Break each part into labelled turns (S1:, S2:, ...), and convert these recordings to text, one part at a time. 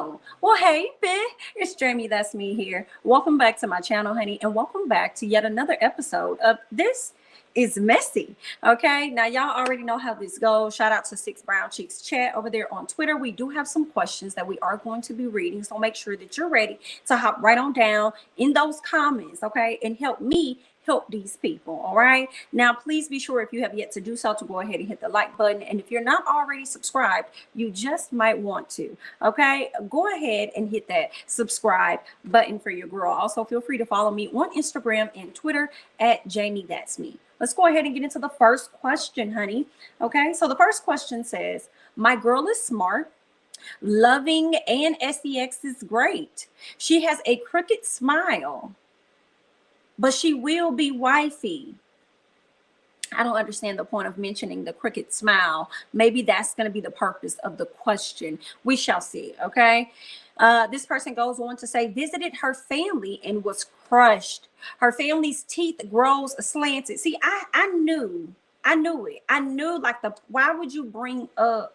S1: Oh, well, hey, Big. It's Jamie, that's me here. Welcome back to my channel, honey, and welcome back to yet another episode of This is Messy. Okay, now y'all already know how this goes. Shout out to Six Brown Cheeks Chat over there on Twitter. We do have some questions that we are going to be reading, so make sure that you're ready to hop right on down in those comments, okay, and help me help these people. All right, now please be sure, if you have yet to do so, to go ahead and hit the like button, and if you're not already subscribed, you just might want to. Okay, go ahead and hit that subscribe button for your girl. Also, feel free to follow me on Instagram and Twitter at jamithatsme. Let's go ahead and get into the first question, honey. Okay, so the first question says, my girl is smart, loving, and sex is great. She has a crooked smile, but she will be wifey. I don't understand the point of mentioning the crooked smile. Maybe that's going to be the purpose of the question. We shall see. Okay. This person goes on to say, visited her family and was crushed. Her family's teeth grows slanted. See, I knew it. I knew, like, why would you bring up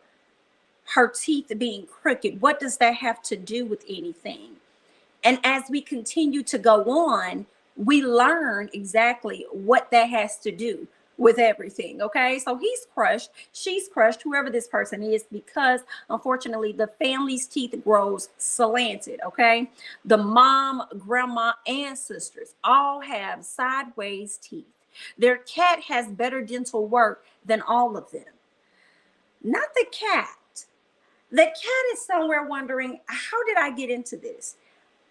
S1: her teeth being crooked? What does that have to do with anything? And as we continue to go on, we learn exactly what that has to do with everything. Okay, so he's crushed, she's crushed, whoever this person is, because unfortunately the family's teeth grows slanted. Okay, the mom, grandma, and sisters all have sideways teeth. Their cat has better dental work than all of them. Not the cat. The cat is somewhere wondering, how did I get into this?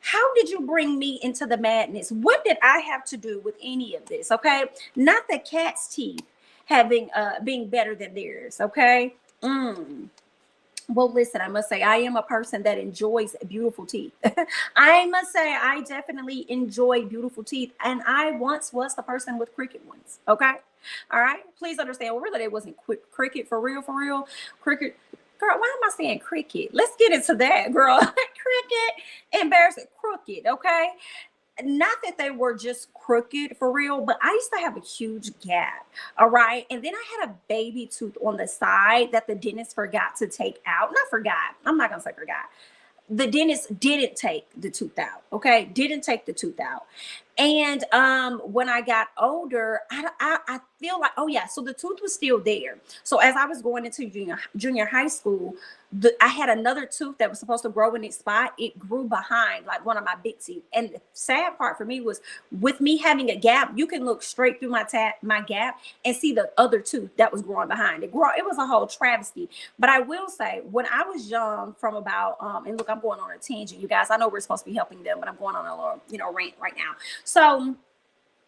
S1: How did you bring me into the madness? What did I have to do with any of this? Okay, not the cat's teeth having being better than theirs. Okay. Well, listen, I must say I am a person that enjoys beautiful teeth. I must say I definitely enjoy beautiful teeth, and I once was the person with crooked ones. Okay, all right. Please understand. Well, really, it wasn't cricket for real, for real. Cricket. Girl, why am I saying cricket? Let's get into that, girl. Cricket, embarrassing, crooked, okay? Not that they were just crooked for real, but I used to have a huge gap, all right? And then I had a baby tooth on the side that the dentist forgot to take out. Not forgot. I'm not going to say forgot. The dentist didn't take the tooth out, okay? Didn't take the tooth out. And when I got older, I feel like, oh yeah, so the tooth was still there. So as I was going into junior high school, I had another tooth that was supposed to grow in its spot. It grew behind like one of my big teeth. And the sad part for me was, with me having a gap, you can look straight through my gap and see the other tooth that was growing behind it. It was a whole travesty. But I will say, when I was young, from about and look, I'm going on a tangent, you guys. I know we're supposed to be helping them, but I'm going on a little rant right now. So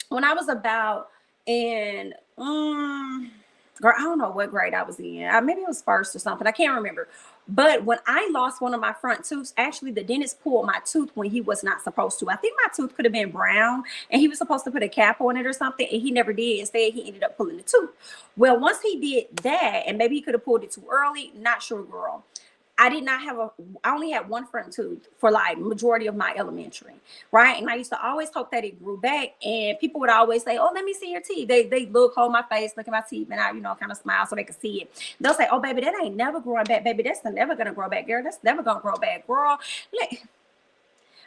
S1: when I was about in girl, I don't know what grade I was in. Maybe it was first or something. I can't remember. But when I lost one of my front tooths, actually the dentist pulled my tooth when he was not supposed to. I think my tooth could have been brown and he was supposed to put a cap on it or something, and he never did. Instead, he ended up pulling the tooth. Well, once he did that, and maybe he could have pulled it too early, not sure, girl. I only had one front tooth for like majority of my elementary, right? And I used to always hope that it grew back, and people would always say, oh, let me see your teeth. They hold my face, look at my teeth, and I, kind of smile so they could see it. They'll say, oh, baby, that ain't never growing back, baby. That's never going to grow back, girl. That's never going to grow back, girl.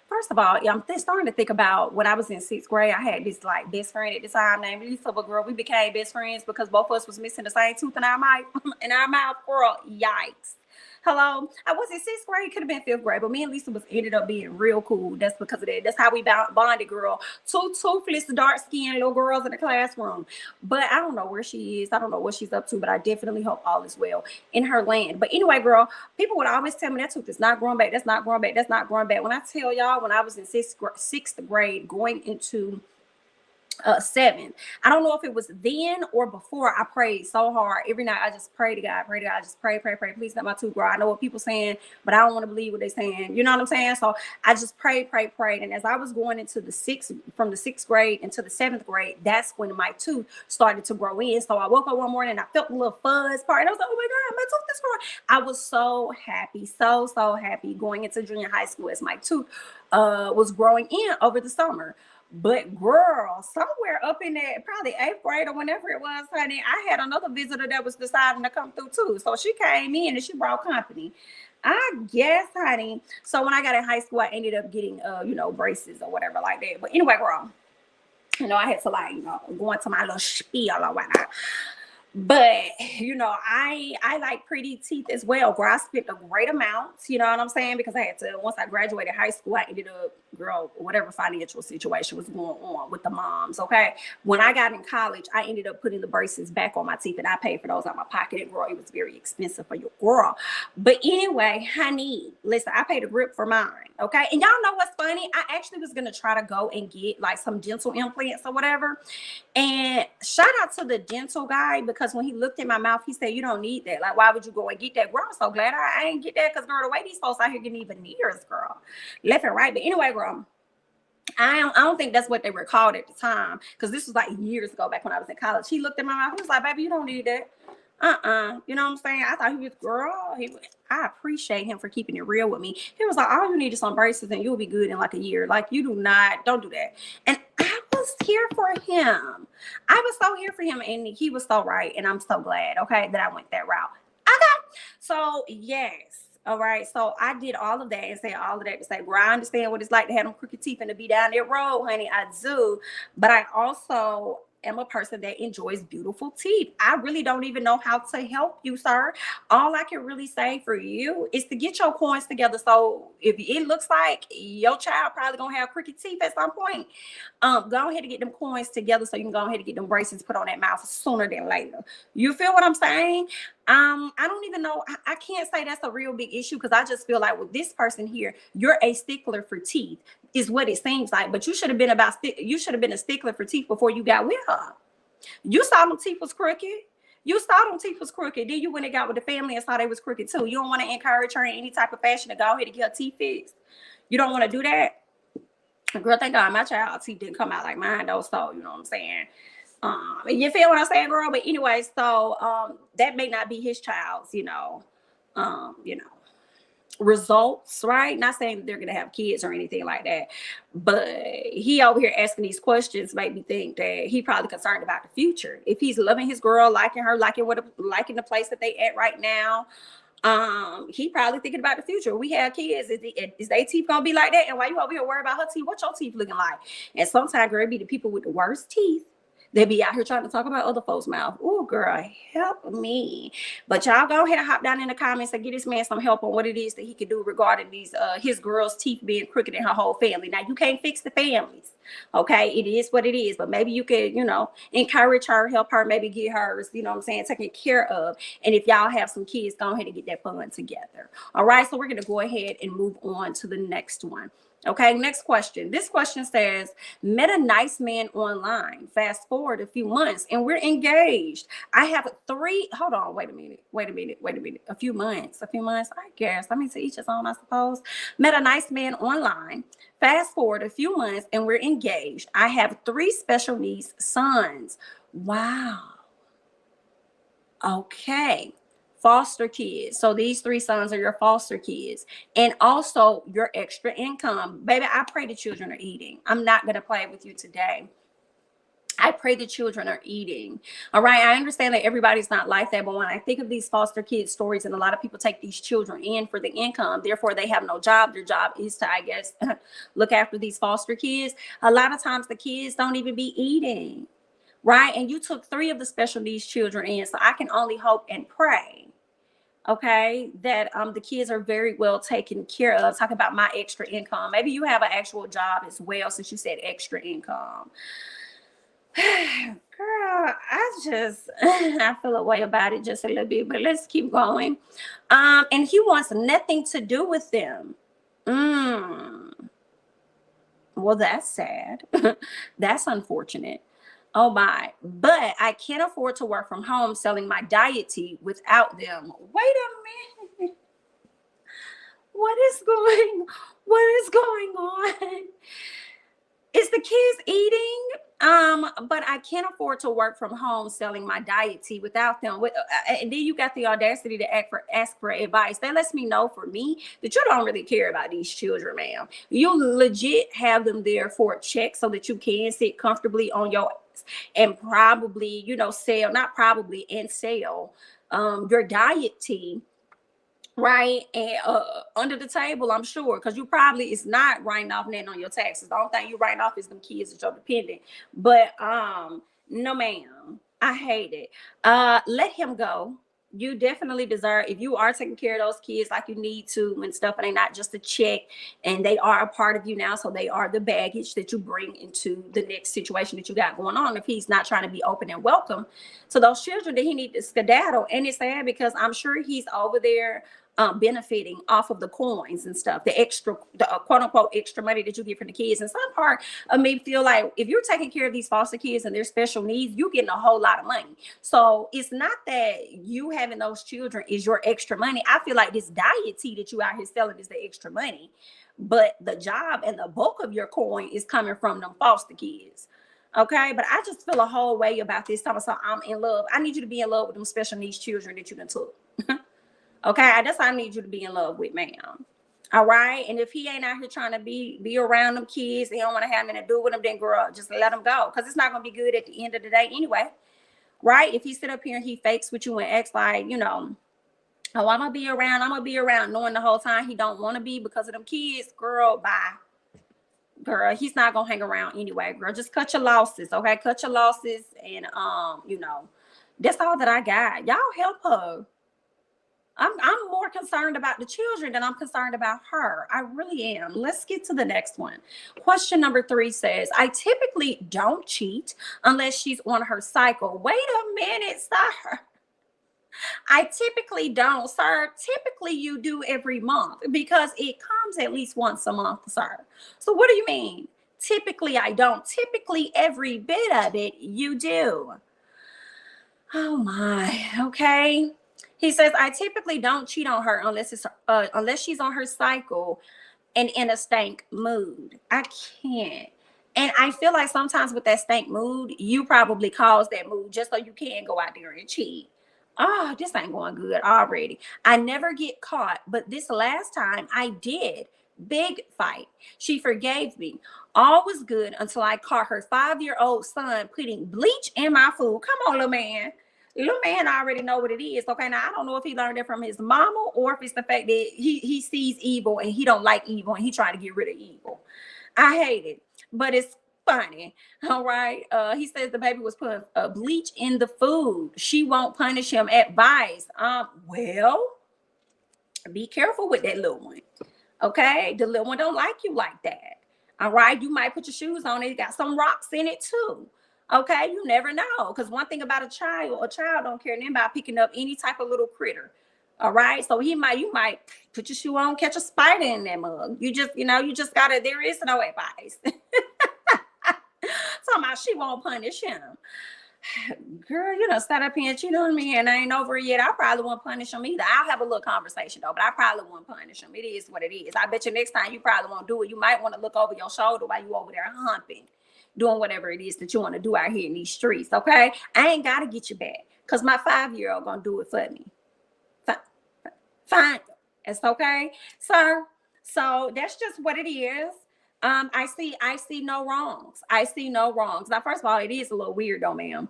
S1: First of all, I'm starting to think about when I was in 6th grade. I had this like best friend at the time named Lisa, but girl, we became best friends because both of us was missing the same tooth in our mouth, girl. Yikes. Hello, I was in 6th grade, could have been 5th grade, but me and Lisa ended up being real cool. That's because of that. That's how we bonded, girl. Two toothless, dark-skinned little girls in the classroom. But I don't know where she is. I don't know what she's up to, but I definitely hope all is well in her land. But anyway, girl, people would always tell me that tooth is not growing back. That's not growing back. That's not growing back. When I tell y'all, when I was in 6th grade going into 7, I don't know if it was then or before, I prayed so hard every night. I just pray to God, I just pray, please let my tooth grow. I know what people saying, but I don't want to believe what they're saying, you know what I'm saying? So I just prayed. And as I was going into from the 6th grade into the 7th grade, that's when my tooth started to grow in. So I woke up one morning and I felt a little fuzz part, and I was like, oh my God, my tooth is growing. I was so happy, so happy going into junior high school as my tooth was growing in over the summer. But girl, somewhere up in that probably 8th grade or whenever it was, honey, I had another visitor that was deciding to come through too. So she came in and she brought company. I guess, honey. So when I got in high school, I ended up getting, you know, braces or whatever like that. But anyway, girl, you know, I had to like, you know, go into my little spiel or whatnot. But you know, I like pretty teeth as well. Girl, I spent a great amount, you know what I'm saying? Because I had to, once I graduated high school, I ended up, girl, whatever financial situation was going on with the moms. Okay. When I got in college, I ended up putting the braces back on my teeth and I paid for those out of my pocket. And girl, it was very expensive for your girl. But anyway, honey, listen, I paid a grip for mine. Okay. And y'all know what's funny? I actually was gonna try to go and get like some dental implants or whatever. And shout out to the dental guy, because when he looked in my mouth, he said, you don't need that. Like, why would you go and get that? Girl, I'm so glad I ain't get that, because girl, the way these folks out here getting even veneers, girl, left and right. But anyway, girl, I don't think that's what they were called at the time, because this was like years ago, back when I was in college. He looked in my mouth, he was like, baby, you don't need that. You know what I'm saying? I thought he was, girl, I appreciate him for keeping it real with me. He was like, all you need is some braces and you'll be good in like a year. Like, you don't do that. And I was here for him. I was so here for him, and he was so right. And I'm so glad, okay, that I went that route. Okay. So yes. All right. So I did all of that and said all of that to say, girl, I understand what it's like to have them crooked teeth and to be down that road, honey. I do. But I also am a person that enjoys beautiful teeth. I really don't even know how to help you, sir. All I can really say for you is to get your coins together. So if it looks like your child probably gonna have crooked teeth at some point, go ahead and get them coins together so you can go ahead and get them braces put on that mouth sooner than later. You feel what I'm saying? I don't even know. I can't say that's a real big issue, because I just feel like with this person here, you're a stickler for teeth, is what it seems like. But you should have been a stickler for teeth before you got with her. You saw them teeth was crooked. You saw them teeth was crooked. Then you went and got with the family and saw they was crooked too. You don't want to encourage her in any type of fashion to go ahead and get her teeth fixed. You don't want to do that. Girl, thank God my child's teeth didn't come out like mine though. So you know what I'm saying? You feel what I'm saying, girl? But anyway, so that may not be his child's, results, right? Not saying that they're gonna have kids or anything like that, but he over here asking these questions made me think that he probably concerned about the future. If he's loving his girl, liking her, liking the place that they at right now, he probably thinking about the future. We have kids, is they teeth gonna be like that? And why you over here worried about her teeth? What your teeth looking like? And sometimes, girl, it be the people with the worst teeth. They be out here trying to talk about other folks' mouth. Oh, girl, help me. But y'all go ahead and hop down in the comments and get this man some help on what it is that he could do regarding these his girl's teeth being crooked in her whole family. Now, you can't fix the families. Okay, it is what it is. But maybe you could, encourage her, help her, maybe get hers, you know what I'm saying, taken care of. And if y'all have some kids, go ahead and get that fun together. All right, so we're going to go ahead and move on to the next one. Okay, next question. This question says, met a nice man online. Fast forward a few months and we're engaged. I have hold on, wait a minute. A few months, I guess. I mean, to each his own, I suppose. Met a nice man online. Fast forward a few months and we're engaged. I have 3 special needs sons. Wow. Okay. Foster kids. So these 3 sons are your foster kids, and also your extra income. Baby, I pray the children are eating. I'm not going to play with you today. I pray the children are eating. All right. I understand that everybody's not like that, but when I think of these foster kid stories, and a lot of people take these children in for the income, therefore they have no job. Their job is to, I guess, look after these foster kids. A lot of times the kids don't even be eating. Right. And you took 3 of the special needs children in. So I can only hope and pray, okay, that the kids are very well taken care of. Talk about my extra income. Maybe you have an actual job as well, since you said extra income. Girl, I feel a way about it just a little bit, but let's keep going. And he wants nothing to do with them. Well, that's sad. That's unfortunate. Oh my, but I can't afford to work from home selling my diet tea without them. Wait a minute. What is going on? Is the kids eating? But I can't afford to work from home selling my diet tea without them. And then you got the audacity to ask for advice. That lets me know, for me, that you don't really care about these children, ma'am. You legit have them there for a check so that you can sit comfortably on your ass and probably, sell your diet tea right? And under the table, I'm sure, because you probably is not writing off nothing on your taxes. The only thing you writing off is them kids that you're dependent. But no, ma'am, I hate it. Let him go. You definitely deserve, if you are taking care of those kids like you need to and stuff, and they're not just a check, and they are a part of you now, so they are the baggage that you bring into the next situation that you got going on. If he's not trying to be open and welcome to those children, then he need to skedaddle. And it's sad because I'm sure he's over there benefiting off of the coins and stuff, the extra, the quote unquote extra money that you get from the kids. And some part of me feel like if you're taking care of these foster kids and their special needs, you're getting a whole lot of money. So it's not that you having those children is your extra money. I feel like this diet tea that you out here selling is the extra money, but the job and the bulk of your coin is coming from them foster kids. Okay, but I just feel a whole way about this time. So I'm in love. I need you to be in love with them special needs children that you done took. Okay, that's what I need you to be in love with, ma'am. All right, and if he ain't out here trying to be around them kids, he don't want to have anything to do with them, then girl, just let him go, because it's not gonna be good at the end of the day anyway, right? If he sit up here and he fakes with you and acts like, you know, oh, I'm gonna be around, knowing the whole time he don't want to be because of them kids, girl, bye. Girl, he's not gonna hang around anyway, girl. Just cut your losses, okay? Cut your losses, and you know, that's all that I got. Y'all help her. I'm more concerned about the children than I'm concerned about her. I really am. Let's get to the next one. Question number 3 says, I typically don't cheat unless she's on her cycle. Wait a minute, sir. I typically don't, sir. Typically you do every month because it comes at least once a month, sir. So what do you mean? Typically I don't. Typically every bit of it you do. Oh my, okay. He says, I typically don't cheat on her unless she's on her cycle and in a stank mood. I can't. And I feel like sometimes with that stank mood, you probably cause that mood just so you can go out there and cheat. Oh, this ain't going good already. I never get caught, but this last time I did. Big fight. She forgave me. All was good until I caught her 5-year-old son putting bleach in my food. Come on, little man. Little man already know what it is. Okay, now I don't know if he learned it from his mama or if it's the fact that he sees evil and he don't like evil and he trying to get rid of evil. I hate it, but it's funny. All right. He says the baby was putting bleach in the food. She won't punish him. Advice. Well, be careful with that little one. Okay, the little one don't like you like that. All right, you might put your shoes on. It got some rocks in it too. Okay, you never know. Because one thing about a child don't care nothing about picking up any type of little critter. All right, so you might put your shoe on, catch a spider in that mug. You just gotta. There is no advice. Somehow she won't punish him. Girl, you know, start up here and cheat on me, and I ain't over it yet. I probably won't punish him either. I'll have a little conversation though, but I probably won't punish him. It is what it is. I bet you next time you probably won't do it. You might want to look over your shoulder while you over there humping, doing whatever it is that you want to do out here in these streets. Okay, I ain't gotta get you back because my 5-year-old gonna do it for me. Fine, it's okay, sir. So that's just what it is. I see no wrongs. I see no wrongs. Now, first of all, it is a little weird though, ma'am.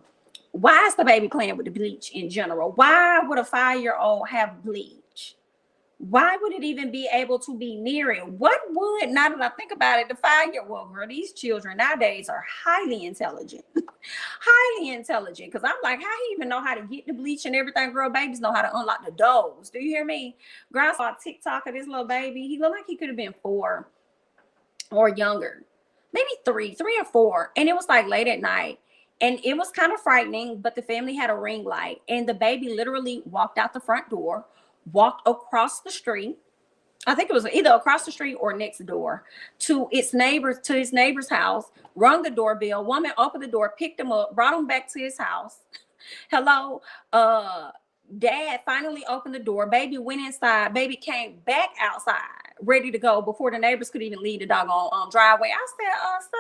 S1: Why is the baby playing with the bleach in general? Why would a 5-year-old have bleach? Why would it even be able to be near it? What would, now that I think about it, the 5-year-old girl, these children nowadays are highly intelligent. Highly intelligent. Because I'm like, how he even know how to get the bleach and everything? Girl, babies know how to unlock the doors. Do you hear me? Girl, I saw a TikTok of this little baby. He looked like he could have been 4 or younger, maybe 3 or 4. And it was like late at night. And it was kind of frightening, but the family had a ring light. And the baby literally walked out the front door, walked across the street. I think it was either across the street or next door to his neighbor's house, rung the doorbell. Woman opened the door, picked him up, brought him back to his house. Hello. Dad finally opened the door. Baby went inside. Baby came back outside, ready to go before the neighbors could even leave the doggone driveway. I said, sir,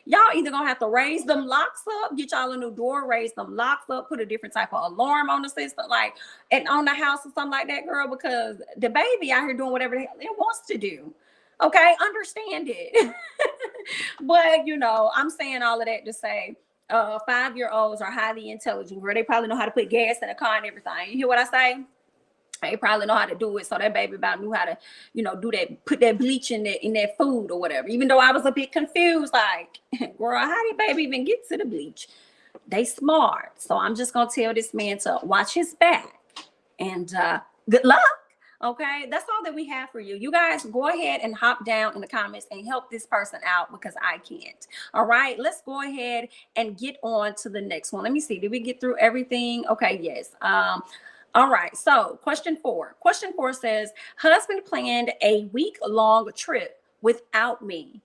S1: y'all either gonna have to raise them locks up, get y'all a new door, raise them locks up, put a different type of alarm on the system, like, and on the house or something like that, girl, because the baby out here doing whatever the hell it wants to do. Okay, understand it. But you know, I'm saying all of that to say 5-year-olds are highly intelligent, girl. They probably know how to put gas in a car and everything. You hear what I say? They probably know how to do it. So that baby about knew how to, do that, put that bleach in that food or whatever. Even though I was a bit confused, like, girl, how did baby even get to the bleach? They smart. So I'm just gonna tell this man to watch his back. And good luck. Okay, that's all that we have for you. You guys go ahead and hop down in the comments and help this person out, because I can't. All right, let's go ahead and get on to the next one. Let me see. Did we get through everything? Okay, yes. All right, so question 4. Question 4 says, husband planned a week-long trip without me.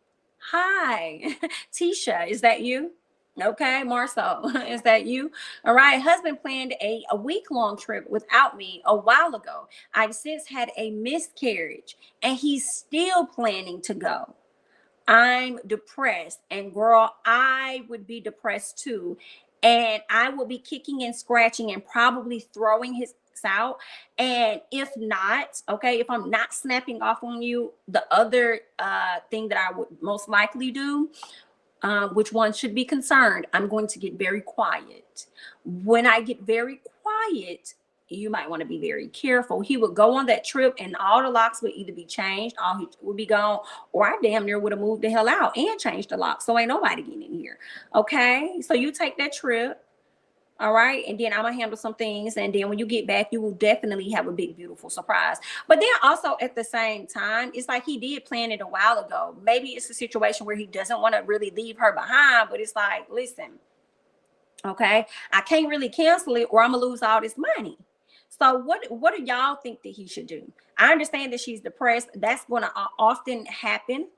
S1: Hi, Tisha, is that you? Okay, Marcel, is that you? All right, husband planned a week-long trip without me a while ago. I've since had a miscarriage, and he's still planning to go. I'm depressed, and girl, I would be depressed too. And I will be kicking and scratching and probably throwing his out. And if not, okay, if I'm not snapping off on you, the other thing that I would most likely do, which one should be concerned, I'm going to get very quiet. When I get very quiet, you might want to be very careful. He would go on that trip and all the locks would either be changed, all he would be gone, or I damn near would have moved the hell out and changed the lock. So ain't nobody getting in here. Okay, so you take that trip. All right, and then I'm gonna handle some things, and then when you get back, you will definitely have a big, beautiful surprise. But then also at the same time, it's like he did plan it a while ago. Maybe it's a situation where he doesn't want to really leave her behind, but it's like, listen, okay, I can't really cancel it, or I'm gonna lose all this money. So what do y'all think that he should do? I understand that she's depressed. That's going to often happen.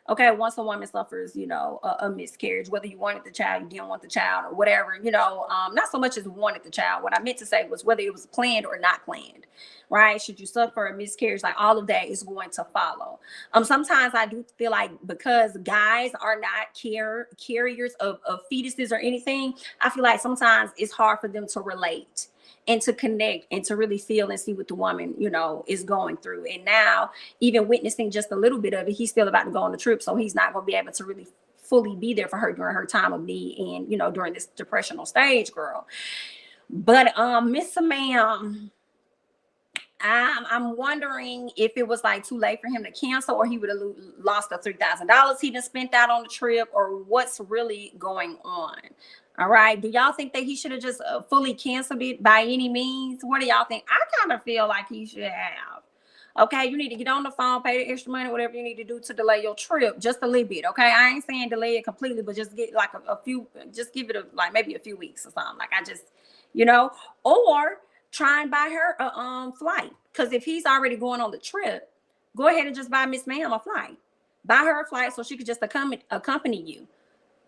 S1: Okay, once a woman suffers, a miscarriage, whether you wanted the child, you didn't want the child, or whatever, not so much as wanted the child. What I meant to say was whether it was planned or not planned, right? Should you suffer a miscarriage, like all of that is going to follow. Sometimes I do feel like because guys are not carriers of fetuses or anything, I feel like sometimes it's hard for them to relate and to connect and to really feel and see what the woman, is going through. And now, even witnessing just a little bit of it, he's still about to go on the trip. So he's not going to be able to really fully be there for her during her time of need and, during this depressional stage, girl. But Miss Ma'am, I'm wondering if it was like too late for him to cancel, or he would have lost the $3,000 he done spent out on the trip, or what's really going on. All right. Do y'all think that he should have just fully canceled it by any means? What do y'all think? I kind of feel like he should have. Okay. You need to get on the phone, pay the extra money, whatever you need to do to delay your trip just a little bit. Okay. I ain't saying delay it completely, but just get like a few, just give it maybe a few weeks or something. Like I just, or try and buy her a flight. Because if he's already going on the trip, go ahead and just buy Miss Ma'am a flight. Buy her a flight so she could just accompany you.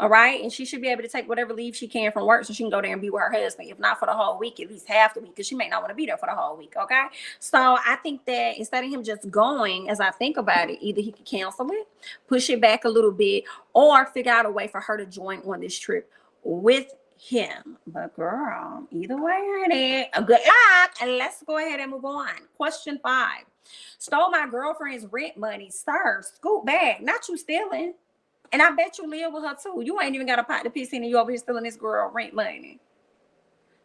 S1: All right. And she should be able to take whatever leave she can from work so she can go there and be with her husband. If not for the whole week, at least half the week, because she may not want to be there for the whole week. Okay. So I think that instead of him just going, as I think about it, either he could cancel it, push it back a little bit, or figure out a way for her to join on this trip with him. But girl, either way, honey, good luck. And let's go ahead and move on. Question 5. Stole my girlfriend's rent money. Sir, scoot back. Not you stealing. And I bet you live with her too. You ain't even got a pot to piss in, and you over here stealing this girl rent money.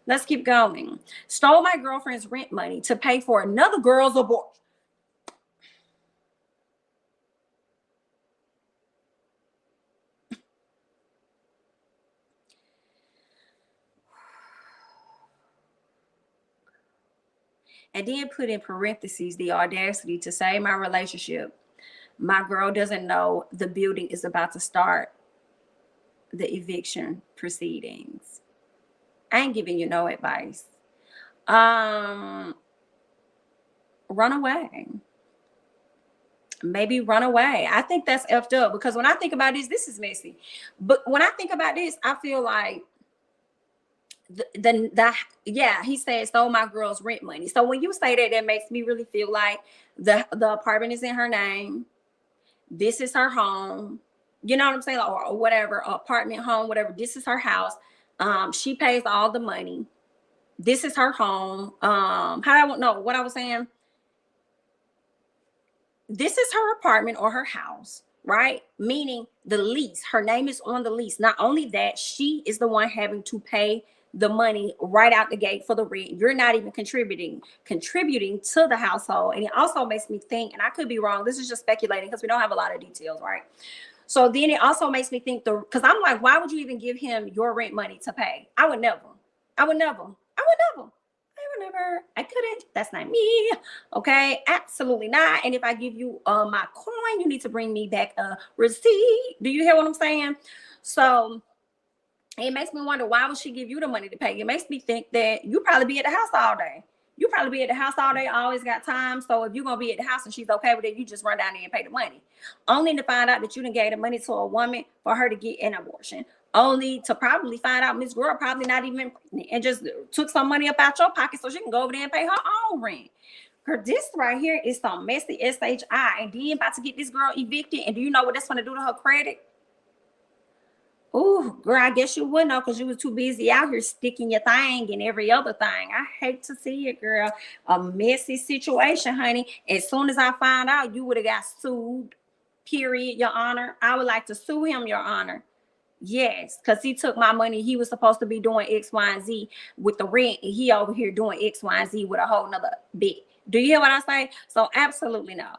S1: Let's keep going. Stole my girlfriend's rent money to pay for another girl's abortion. And then put in parentheses the audacity to save my relationship. My girl doesn't know the building is about to start the eviction proceedings. I ain't giving you no advice. Run away. Maybe run away. I think that's effed up, because when I think about this is messy. But when I think about this, I feel like he said stole my girl's rent money. So when you say that, that makes me really feel like the apartment is in her name. This is her home, you know what I'm saying, or whatever, apartment, home, whatever. This is her house. She pays all the money. This is her home. How do I know what I was saying? This is her apartment or her house, right? Meaning the lease. Her name is on the lease. Not only that, she is the one having to pay the money right out the gate for the rent. You're not even contributing to the household. And it also makes me think, and I could be wrong, this is just speculating because we don't have a lot of details, right? So then it also makes me think, because I'm like, why would you even give him your rent money to pay? I would never. I would never. I couldn't. That's not me. Okay, absolutely not. And if I give you my coin, you need to bring me back a receipt. Do you hear what I'm saying? So it makes me wonder, why would she give you the money to pay? It makes me think that you probably be at the house all day. You probably be at the house all day, always got time. So if you're gonna be at the house and she's okay with it, you just run down there and pay the money. Only to find out that you done gave the money to a woman for her to get an abortion. Only to probably find out Miss Girl probably not even pregnant and just took some money up out your pocket so she can go over there and pay her own rent. This right here is some messy SHI. And then about to get this girl evicted. And do you know what that's gonna do to her credit? Oh, girl, I guess you wouldn't know because you was too busy out here sticking your thing and every other thing. I hate to see it, girl. A messy situation, honey. As soon as I find out, you would have got sued, period, Your Honor. I would like to sue him, Your Honor. Yes, because he took my money. He was supposed to be doing X, Y, and Z with the rent. And he over here doing X, Y, and Z with a whole nother bit. Do you hear what I say? So absolutely no.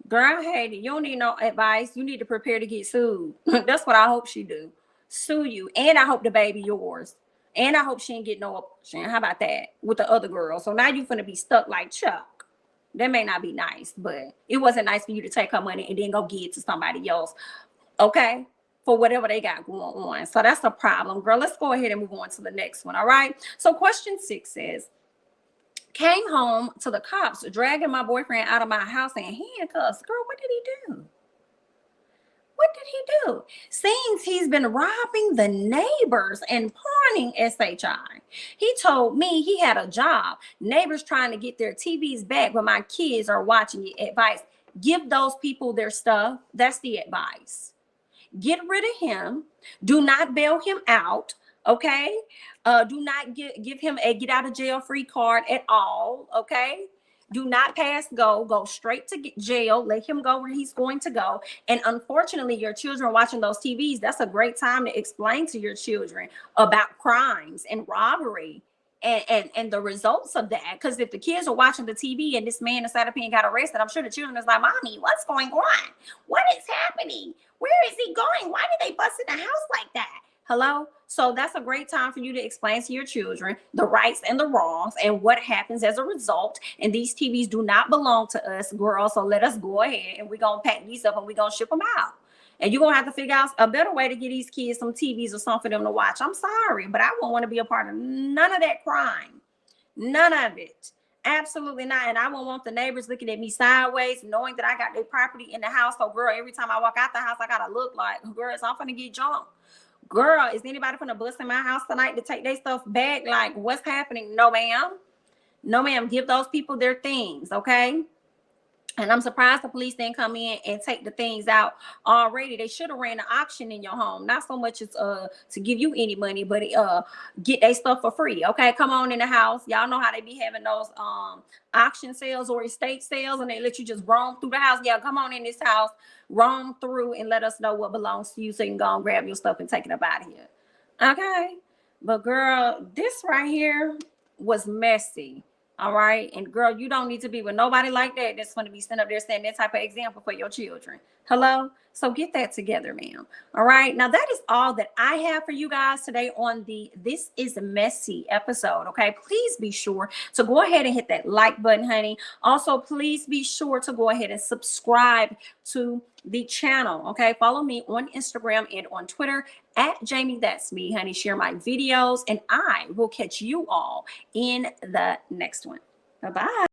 S1: Girl, I hate it. You don't need no advice. You need to prepare to get sued. That's what I hope she do. Sue you. And I hope the baby yours. And I hope she ain't get no abortion. How about that? With the other girl. So now you're finna be stuck like Chuck. That may not be nice, but it wasn't nice for you to take her money and then go give it to somebody else. Okay? For whatever they got going on. So that's a problem. Girl, let's go ahead and move on to the next one. All right? So question 6 says, came home to the cops dragging my boyfriend out of my house in handcuffs. Girl, what did he do? What did he do? Seems he's been robbing the neighbors and pawning SHI. He told me he had a job. Neighbors trying to get their TVs back, but my kids are watching it. Advice: give those people their stuff. That's the advice. Get rid of him. Do not bail him out. Okay. Do not give him a get out of jail free card at all. Okay. Do not pass go. Go straight to jail. Let him go where he's going to go. And unfortunately, your children watching those TVs, that's a great time to explain to your children about crimes and robbery and the results of that. Because if the kids are watching the TV and this man inside up here and got arrested, I'm sure the children is like, Mommy, what's going on? What is happening? Where is he going? Why did they bust in the house like that? Hello? So that's a great time for you to explain to your children the rights and the wrongs and what happens as a result. And these TVs do not belong to us, girls. So let us go ahead and we're going to pack these up and we're going to ship them out. And you're going to have to figure out a better way to get these kids some TVs or something for them to watch. I'm sorry, but I won't want to be a part of none of that crime. None of it. Absolutely not. And I won't want the neighbors looking at me sideways, knowing that I got their property in the house. So, girl, every time I walk out the house, I got to look like, girl, I'm going to get jumped. Girl, is anybody finna bust in my house tonight to take their stuff back? Like, what's happening? No, ma'am. No, ma'am. Give those people their things, okay? And I'm surprised the police didn't come in and take the things out already. They should have ran an auction in your home. Not so much as to give you any money, but get their stuff for free. Okay, come on in the house. Y'all know how they be having those auction sales or estate sales, and they let you just roam through the house. Yeah, come on in this house, roam through, and let us know what belongs to you so you can go and grab your stuff and take it up out of here. Okay, but girl, this right here was messy. All right. And girl, you don't need to be with nobody like that that's going to be sitting up there saying that type of example for your children. Hello. So get that together, ma'am. All right. Now that is all that I have for you guys today on the This Is Messy episode. Okay. Please be sure to go ahead and hit that like button, honey. Also, please be sure to go ahead and subscribe to the channel. Okay. Follow me on Instagram and on Twitter at jamithatsme, honey. Share my videos and I will catch you all in the next one. Bye-bye.